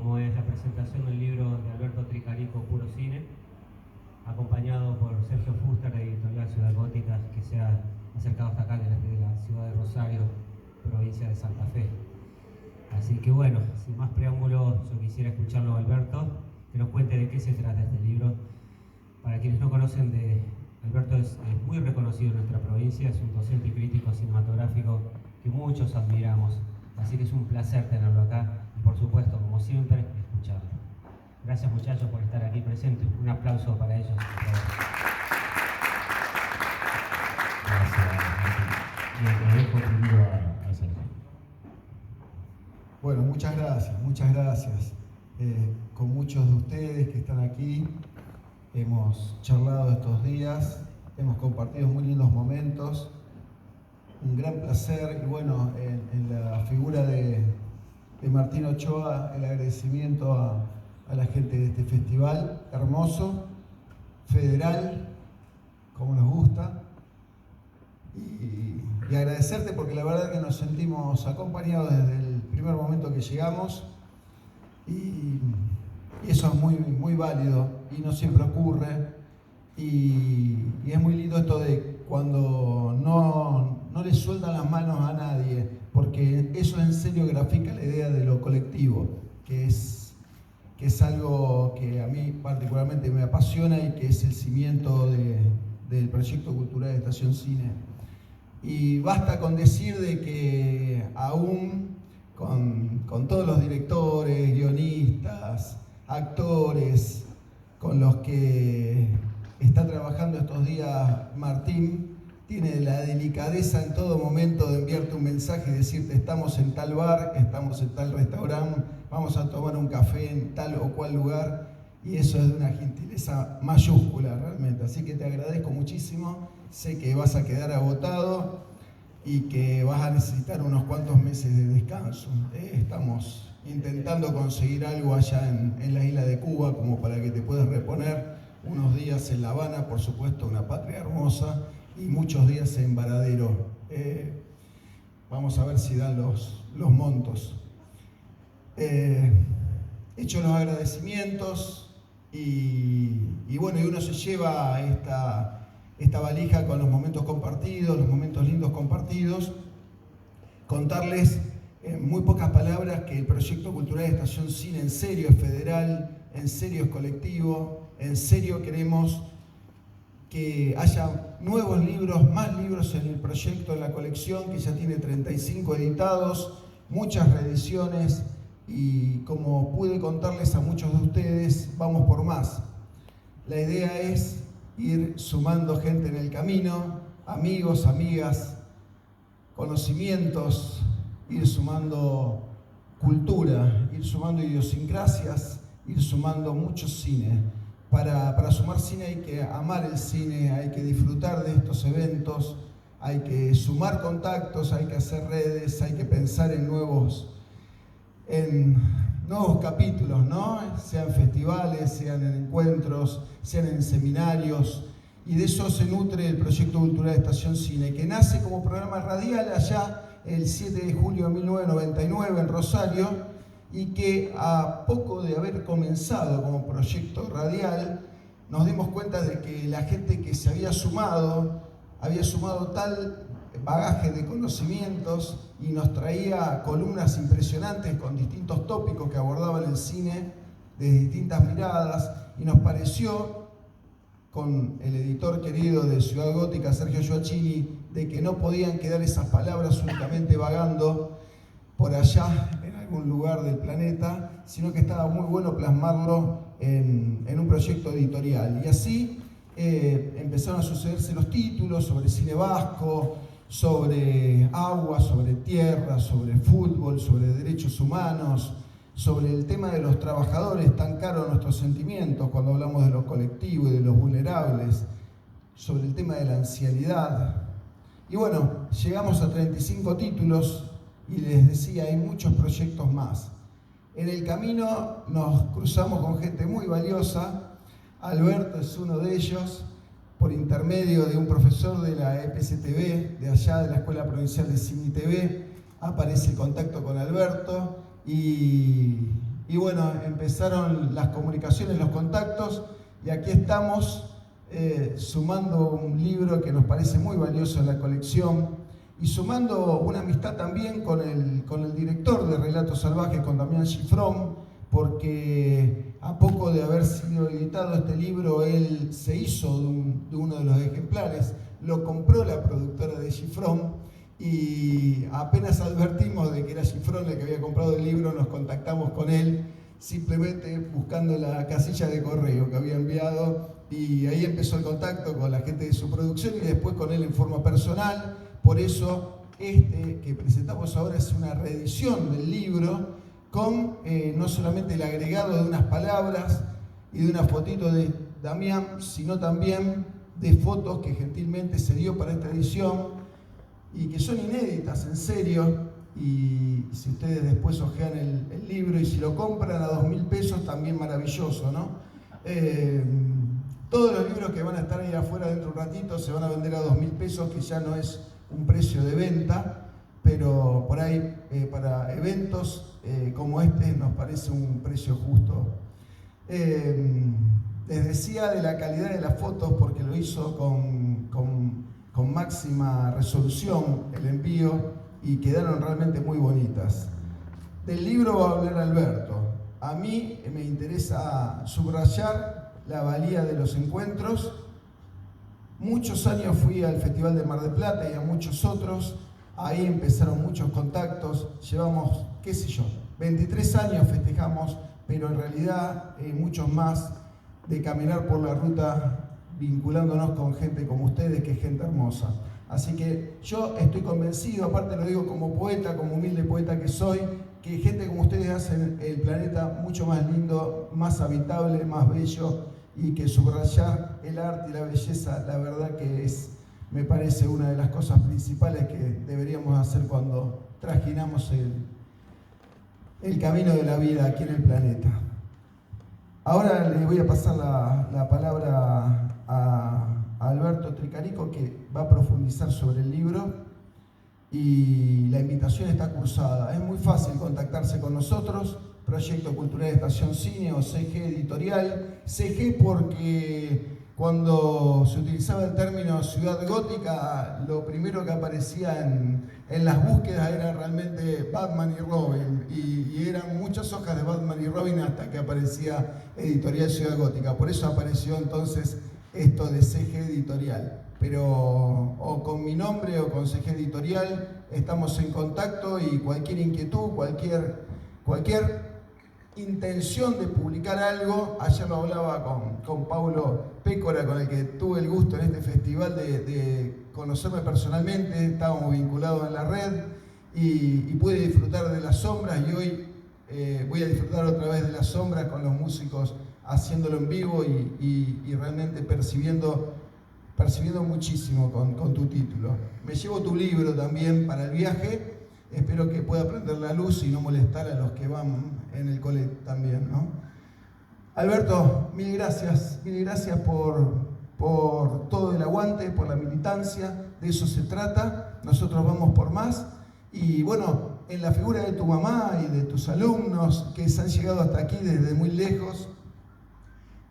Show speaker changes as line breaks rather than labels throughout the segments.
como es la presentación del libro de Alberto Tricarico, Puro Cine, acompañado por Sergio Fuster de Editorial Ciudad Gótica, que se ha acercado hasta acá desde la ciudad de Rosario, provincia de Santa Fe. Así que bueno, sin más preámbulos, yo quisiera escucharlo a Alberto, que nos cuente de qué se trata este libro. Para quienes no conocen, Alberto es muy reconocido en nuestra provincia, es un docente y crítico cinematográfico que muchos admiramos. Así que es un placer tenerlo acá y, por supuesto, como siempre, escucharlo. Gracias, muchachos, por estar aquí presentes. Un aplauso para ellos, por favor.
Gracias. Bien, te dejo primero a Sergio.
Bueno, muchas gracias. Con muchos de ustedes que están aquí hemos charlado estos días, hemos compartido muy lindos momentos, un gran placer, y bueno, en la figura de Martín Ochoa, el agradecimiento a la gente de este festival hermoso, federal, como nos gusta, y agradecerte porque la verdad que nos sentimos acompañados desde el primer momento que llegamos, y eso es muy válido y no siempre ocurre, y es muy lindo esto de cuando no le sueltan las manos a nadie, porque eso en serio grafica la idea de lo colectivo, que es algo que a mí particularmente me apasiona y que es el cimiento del proyecto cultural de Estación Cine. Y basta con decir de que aún con todos los directores, guionistas, actores con los que está trabajando estos días Martín, tiene la delicadeza en todo momento de enviarte un mensaje y decirte: estamos en tal bar, estamos en tal restaurante, vamos a tomar un café en tal o cual lugar, y eso es de una gentileza mayúscula realmente. Así que te agradezco muchísimo, sé que vas a quedar agotado y que vas a necesitar unos cuantos meses de descanso. Estamos intentando conseguir algo allá en la isla de Cuba, como para que te puedas reponer unos días en La Habana, por supuesto, una patria hermosa, y muchos días en Varadero. Vamos a ver si dan los montos. Hecho los agradecimientos, y bueno, y uno se lleva esta valija con los momentos compartidos, los momentos lindos compartidos. Contarles en muy pocas palabras que el proyecto cultural de Estación Cine en serio es federal, en serio es colectivo, en serio queremos que haya nuevos libros, más libros en el proyecto, en la colección, que ya tiene 35 editados, muchas reediciones, y como pude contarles a muchos de ustedes, vamos por más. La idea es ir sumando gente en el camino, amigos, amigas, conocimientos, ir sumando cultura, ir sumando idiosincrasias, ir sumando mucho cine. Para sumar cine hay que amar el cine, hay que disfrutar de estos eventos, hay que sumar contactos, hay que hacer redes, hay que pensar en nuevos capítulos, ¿no? Sean festivales, sean en encuentros, sean en seminarios, y de eso se nutre el proyecto cultural de Estación Cine, que nace como programa radial allá el 7 de julio de 1999 en Rosario, y que a poco de haber comenzado como proyecto radial, nos dimos cuenta de que la gente que se había sumado tal bagaje de conocimientos y nos traía columnas impresionantes con distintos tópicos que abordaban el cine desde distintas miradas, y nos pareció, con el editor querido de Ciudad Gótica, Sergio Gioacchini, de que no podían quedar esas palabras únicamente vagando por allá en algún lugar del planeta, sino que estaba muy bueno plasmarlo en un proyecto editorial. Y así empezaron a sucederse los títulos sobre cine vasco, sobre agua, sobre tierra, sobre fútbol, sobre derechos humanos, sobre el tema de los trabajadores, tan caro a nuestros sentimientos cuando hablamos de lo colectivo y de los vulnerables, sobre el tema de la ancianidad. Y bueno, llegamos a 35 títulos, y les decía, hay muchos proyectos más. En el camino nos cruzamos con gente muy valiosa. Alberto es uno de ellos, por intermedio de un profesor de la EPCTV, de allá de la Escuela Provincial de Cine y TV, aparece el contacto con Alberto, y Y bueno, empezaron las comunicaciones, los contactos, y aquí estamos sumando un libro que nos parece muy valioso en la colección, y sumando una amistad también con el director de Relatos Salvajes, con Damián Gifrón, porque a poco de haber sido editado este libro, él se hizo de uno de los ejemplares, lo compró la productora de Gifrón, y apenas advertimos de que era Gifrón el que había comprado el libro, nos contactamos con él, simplemente buscando la casilla de correo que había enviado, y ahí empezó el contacto con la gente de su producción y después con él en forma personal. Por eso este que presentamos ahora es una reedición del libro con no solamente el agregado de unas palabras y de una fotito de Damián, sino también de fotos que gentilmente se dio para esta edición y que son inéditas, en serio. Y si ustedes después hojean el libro y si lo compran a 2.000 pesos, también maravilloso, ¿no? Todos los libros que van a estar ahí afuera dentro de un ratito se van a vender a 2.000 pesos, que ya no es un precio de venta, pero por ahí para eventos como este nos parece un precio justo. Les decía de la calidad de las fotos porque lo hizo con máxima resolución el envío y quedaron realmente muy bonitas. Del libro va a hablar Alberto. A mí me interesa subrayar la valía de los encuentros. Muchos años fui al Festival de Mar del Plata y a muchos otros. Ahí empezaron muchos contactos. Llevamos, qué sé yo, 23 años festejamos, pero en realidad muchos más de caminar por la ruta vinculándonos con gente como ustedes, que es gente hermosa. Así que yo estoy convencido, aparte lo digo como poeta, como humilde poeta que soy, que gente como ustedes hacen el planeta mucho más lindo, más habitable, más bello, y que subrayar el arte y la belleza, la verdad que me parece una de las cosas principales que deberíamos hacer cuando trajinamos el camino de la vida aquí en el planeta. Ahora le voy a pasar la palabra a Alberto Tricarico, que va a profundizar sobre el libro, y la invitación está cursada. Es muy fácil contactarse con nosotros, Proyecto Cultural Estación Cine o CG Editorial. CG porque cuando se utilizaba el término ciudad gótica, lo primero que aparecía en las búsquedas era realmente Batman y Robin, y eran muchas hojas de Batman y Robin hasta que aparecía Editorial Ciudad Gótica. Por eso apareció entonces esto de CG Editorial. Pero o con mi nombre o con CG Editorial estamos en contacto, y cualquier inquietud, cualquier intención de publicar algo. Ayer lo hablaba con Paulo Pécora, con el que tuve el gusto en este festival de conocerme personalmente. Estábamos vinculados en la red y pude disfrutar de las sombras, y hoy voy a disfrutar otra vez de las sombras con los músicos haciéndolo en vivo y realmente percibiendo muchísimo con tu título. Me llevo tu libro también para el viaje. Espero que pueda prender la luz y no molestar a los que van en el cole también, ¿no? Alberto, mil gracias por todo el aguante, por la militancia. De eso se trata. Nosotros vamos por más. Y bueno, en la figura de tu mamá y de tus alumnos que se han llegado hasta aquí desde muy lejos,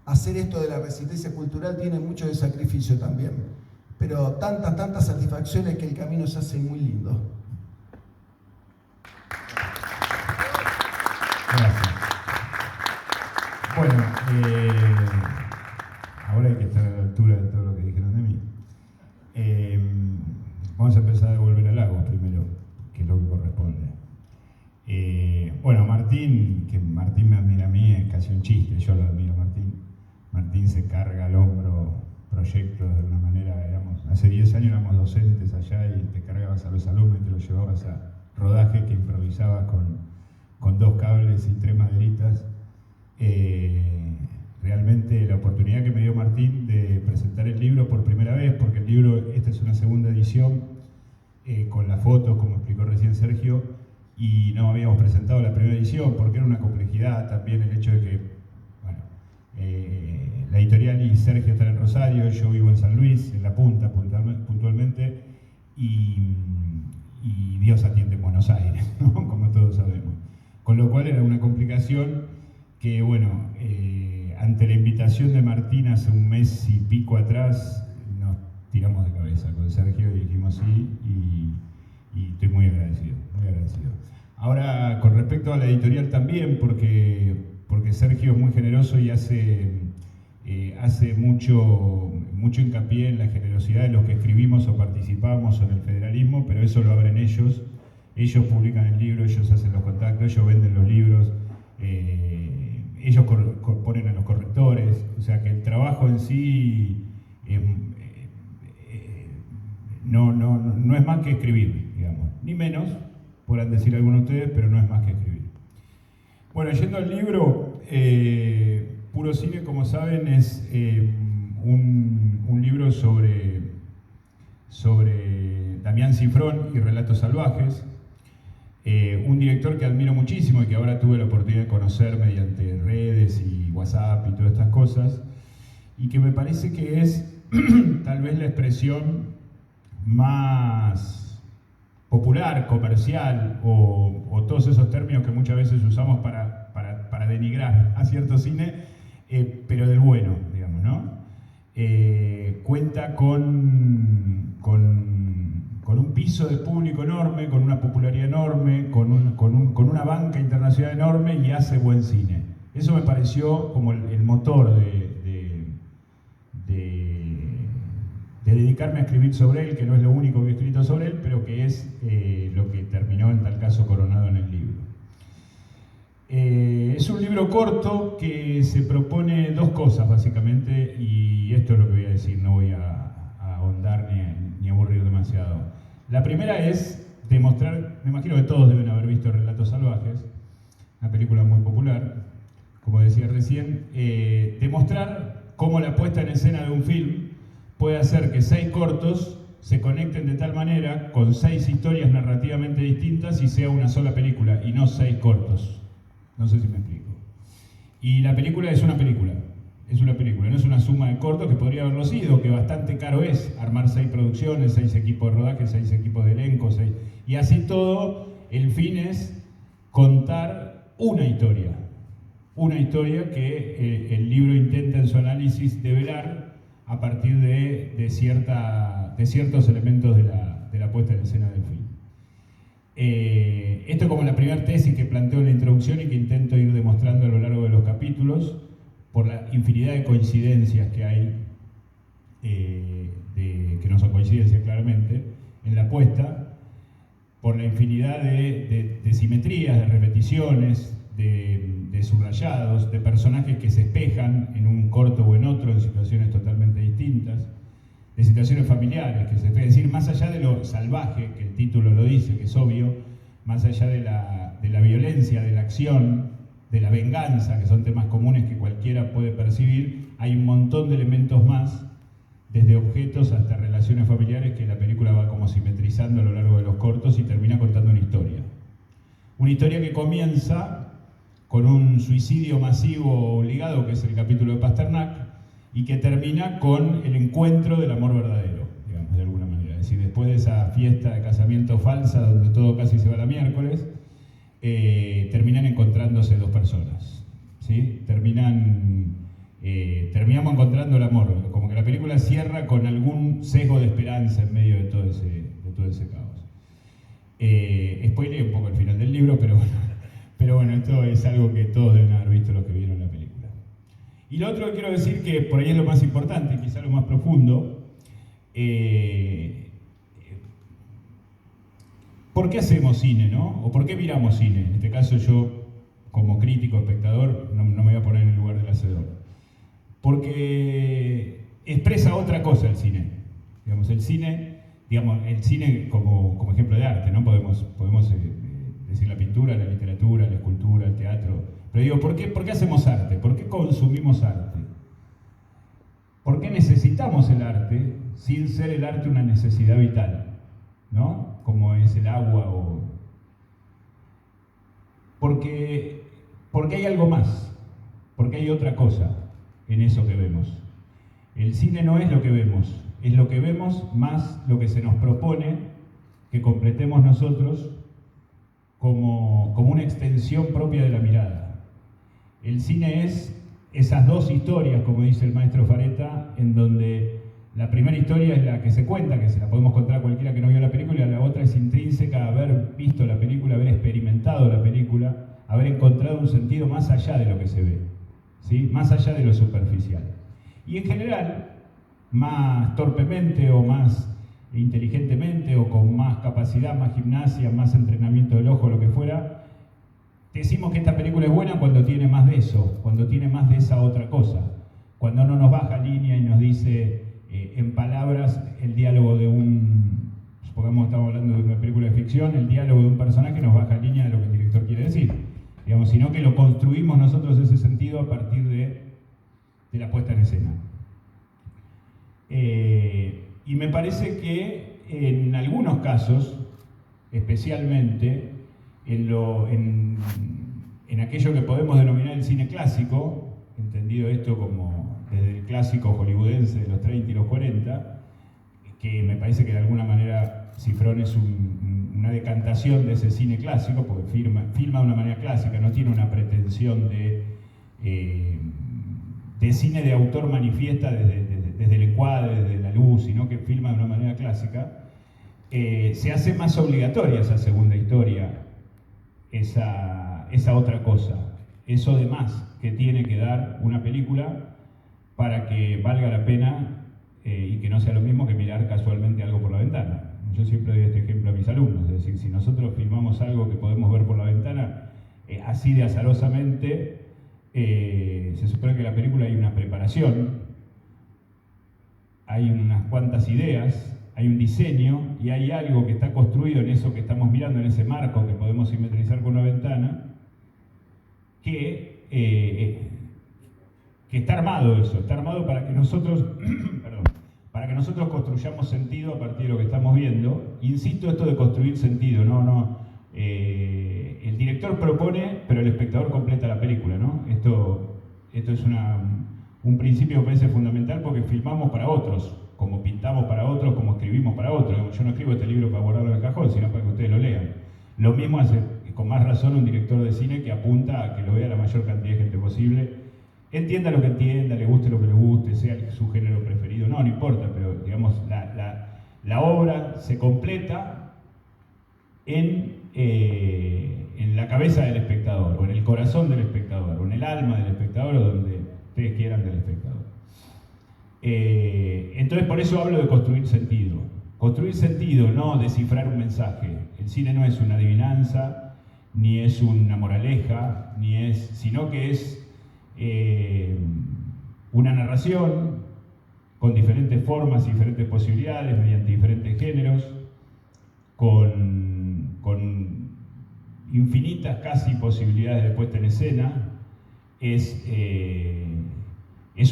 hacer esto de la resistencia cultural tiene mucho de sacrificio también, pero tantas satisfacciones que el camino se hace muy lindo.
Gracias. Bueno, ahora hay que estar a la altura de todo lo que dijeron de mí. Vamos a empezar a devolver halagos primero, que es lo que corresponde. Bueno, Martín, que Martín me admira a mí, es casi un chiste, yo lo admiro a Martín. Martín se carga al hombro proyectos de una manera, hace 10 años éramos docentes allá y te cargabas a los alumnos y te los llevabas a rodajes que improvisabas con 2 cables y 3 maderitas. Realmente la oportunidad que me dio Martín de presentar el libro por primera vez, porque el libro, esta es una segunda edición, con las fotos, como explicó recién Sergio, y no habíamos presentado la primera edición porque era una complejidad también el hecho de que, bueno, la editorial y Sergio están en Rosario, yo vivo en San Luis, en La Punta puntualmente, y Dios atiende en Buenos Aires, ¿no? Como todos sabemos. con lo cual era una complicación que, bueno, ante la invitación de Martín hace un mes y pico atrás, nos tiramos de cabeza con Sergio y dijimos sí, y estoy muy agradecido, muy agradecido. Ahora, con respecto a la editorial también, porque Sergio es muy generoso y hace mucho hincapié en la generosidad de los que escribimos o participamos en el federalismo, pero eso lo abren ellos. Ellos publican el libro, ellos hacen los contactos, ellos venden los libros, ellos ponen a los correctores, o sea que el trabajo en sí no es más que escribir, digamos, ni menos, podrán decir algunos de ustedes, pero no es más que escribir. Bueno, yendo al libro, Puro Cine, como saben, es un libro sobre Damián Cifrón y Relatos Salvajes, un director que admiro muchísimo y que ahora tuve la oportunidad de conocer mediante redes y WhatsApp y todas estas cosas, y que me parece que es tal vez la expresión más popular, comercial, o todos esos términos que muchas veces usamos para denigrar a cierto cine, pero del bueno, digamos, ¿no? Cuenta con un piso de público enorme, con una popularidad enorme, con una banca internacional enorme, y hace buen cine. Eso me pareció como el motor de dedicarme a escribir sobre él, que no es lo único que he escrito sobre él, pero que es lo que terminó en tal caso coronado en el libro. Es un libro corto que se propone dos cosas básicamente, y esto es lo que voy a decir, no voy a ahondar ni aburrir demasiado. La primera es demostrar, me imagino que todos deben haber visto Relatos Salvajes, una película muy popular, como decía recién, demostrar cómo la puesta en escena de un film puede hacer que 6 cortos se conecten de tal manera con 6 historias narrativamente distintas y sea una sola película, y no 6 cortos. No sé si me explico. Y la película es una película, no es una suma de cortos, que podría haberlo sido, que bastante caro es armar 6 producciones, 6 equipos de rodaje, 6 equipos de elenco, y así todo, el fin es contar una historia que el libro intenta en su análisis develar a partir de ciertos elementos de la puesta en escena del film. Esto como la primera tesis que planteo en la introducción y que intento ir demostrando a lo largo de los capítulos, por la infinidad de coincidencias que hay, que no son coincidencias claramente, en la puesta, por la infinidad de simetrías, de repeticiones, de subrayados, de personajes que se espejan en un corto o en otro, en situaciones totalmente distintas, de situaciones familiares, que se espejan, es decir, más allá de lo salvaje, que el título lo dice, que es obvio, más allá de la violencia, de la acción, de la venganza, que son temas comunes que cualquiera puede percibir, hay un montón de elementos más, desde objetos hasta relaciones familiares, que la película va como simetrizando a lo largo de los cortos y termina contando una historia. Una historia que comienza con un suicidio masivo obligado, que es el capítulo de Pasternak, y que termina con el encuentro del amor verdadero, digamos, de alguna manera. Es decir, después de esa fiesta de casamiento falsa, donde todo casi se va a la miércoles, terminan encontrándose 2 personas, ¿sí? Terminamos encontrando el amor, como que la película cierra con algún sesgo de esperanza en medio de todo ese caos. Spoileé un poco el final del libro, pero bueno, esto es algo que todos deben haber visto los que vieron la película. Y lo otro que quiero decir, que por ahí es lo más importante, quizá lo más profundo, ¿por qué hacemos cine, no? ¿O por qué miramos cine? En este caso yo, como crítico, espectador, no me voy a poner en el lugar del hacedor. Porque expresa otra cosa el cine. Digamos, el cine como ejemplo de arte, ¿no? Podemos decir la pintura, la literatura, la escultura, el teatro. Pero digo, ¿por qué hacemos arte? ¿Por qué consumimos arte? ¿Por qué necesitamos el arte sin ser el arte una necesidad vital? ¿No? Como es el agua Porque hay algo más, porque hay otra cosa en eso que vemos. El cine no es lo que vemos, es lo que vemos más lo que se nos propone que completemos nosotros como una extensión propia de la mirada. El cine es esas dos historias, como dice el maestro Fareta, en donde la primera historia es la que se cuenta, que se la podemos contar a cualquiera que no vio la película, y la otra es intrínseca a haber visto la película, haber experimentado la película, haber encontrado un sentido más allá de lo que se ve, ¿sí? Más allá de lo superficial. Y en general, más torpemente o más inteligentemente o con más capacidad, más gimnasia, más entrenamiento del ojo, lo que fuera, decimos que esta película es buena cuando tiene más de eso, cuando tiene más de esa otra cosa, cuando no nos baja línea y nos dice en palabras el diálogo de supongamos que estamos hablando de una película de ficción, el diálogo de un personaje nos baja línea de lo que el director quiere decir, digamos, sino que lo construimos nosotros ese sentido a partir de la puesta en escena. Y me parece que en algunos casos, especialmente en aquello que podemos denominar el cine clásico, entendido esto como desde el clásico hollywoodense de los 30 y los 40, que me parece que de alguna manera Cifrón es una decantación de ese cine clásico, porque filma de una manera clásica, no tiene una pretensión de cine de autor manifiesta desde el encuadre, desde la luz, sino que filma de una manera clásica, se hace más obligatoria esa segunda historia, esa otra cosa, eso de más que tiene que dar una película para que valga la pena y que no sea lo mismo que mirar casualmente algo por la ventana. Yo siempre doy este ejemplo a mis alumnos, es decir, si nosotros filmamos algo que podemos ver por la ventana, así de azarosamente, se supone que en la película hay una preparación, hay unas cuantas ideas, hay un diseño y hay algo que está construido en eso que estamos mirando, en ese marco que podemos simetrizar con una ventana, que está armado eso, está armado para que nosotros, para que nosotros construyamos sentido a partir de lo que estamos viendo. Insisto, esto de construir sentido, el director propone, pero el espectador completa la película, ¿no? Esto es un principio que me parece fundamental porque filmamos para otros, como pintamos para otros, como escribimos para otros. Yo no escribo este libro para guardarlo en el cajón, sino para que ustedes lo lean. Lo mismo hace con más razón un director de cine que apunta a que lo vea la mayor cantidad de gente posible, entienda lo que entienda, le guste lo que le guste, sea su género preferido, no importa, pero digamos, la obra se completa en la cabeza del espectador, o en el corazón del espectador, o en el alma del espectador, o donde ustedes quieran del espectador. Entonces por eso hablo de construir sentido. Construir sentido, no descifrar un mensaje. El cine no es una adivinanza, ni es una moraleja, sino que es una narración con diferentes formas y diferentes posibilidades, mediante diferentes géneros, con infinitas casi posibilidades de puesta en escena. Es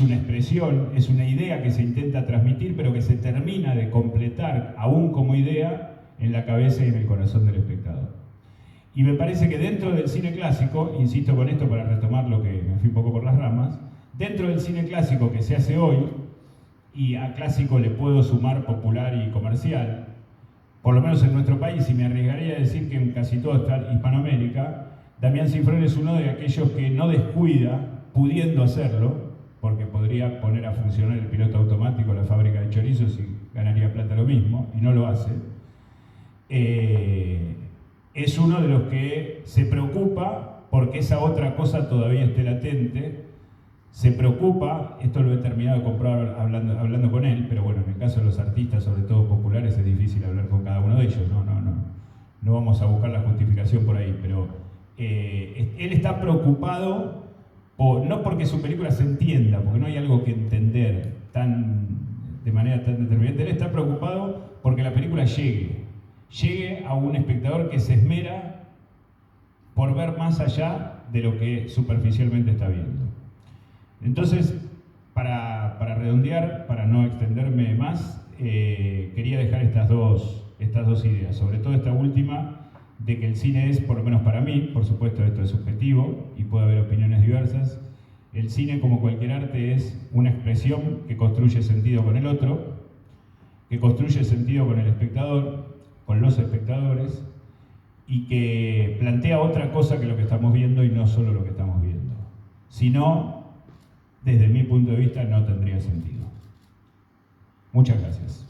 una expresión, es una idea que se intenta transmitir, pero que se termina de completar, aún como idea, en la cabeza y en el corazón del espectador. Y me parece que dentro del cine clásico, insisto con esto para retomar lo que me fui un poco por las ramas, dentro del cine clásico que se hace hoy, y a clásico le puedo sumar popular y comercial, por lo menos en nuestro país, y me arriesgaría a decir que en casi toda Hispanoamérica, Damián Cifrón es uno de aquellos que no descuida, pudiendo hacerlo, porque podría poner a funcionar el piloto automático, la fábrica de chorizos y ganaría plata lo mismo, y no lo hace. Es uno de los que se preocupa porque esa otra cosa todavía esté latente, se preocupa, esto lo he terminado de comprobar hablando con él, pero bueno, en el caso de los artistas, sobre todo populares, es difícil hablar con cada uno de ellos, no vamos a buscar la justificación por ahí, pero él está preocupado, no porque su película se entienda, porque no hay algo que entender de manera tan determinante, él está preocupado porque la película llegue a un espectador que se esmera por ver más allá de lo que superficialmente está viendo. Entonces, para redondear, para no extenderme más, quería dejar estas dos ideas, sobre todo esta última, de que el cine es, por lo menos para mí, por supuesto esto es subjetivo y puede haber opiniones diversas, el cine, como cualquier arte, es una expresión que construye sentido con el otro, que construye sentido con el espectador, con los espectadores, y que plantea otra cosa que lo que estamos viendo y no solo lo que estamos viendo. Si no, desde mi punto de vista, no tendría sentido. Muchas gracias.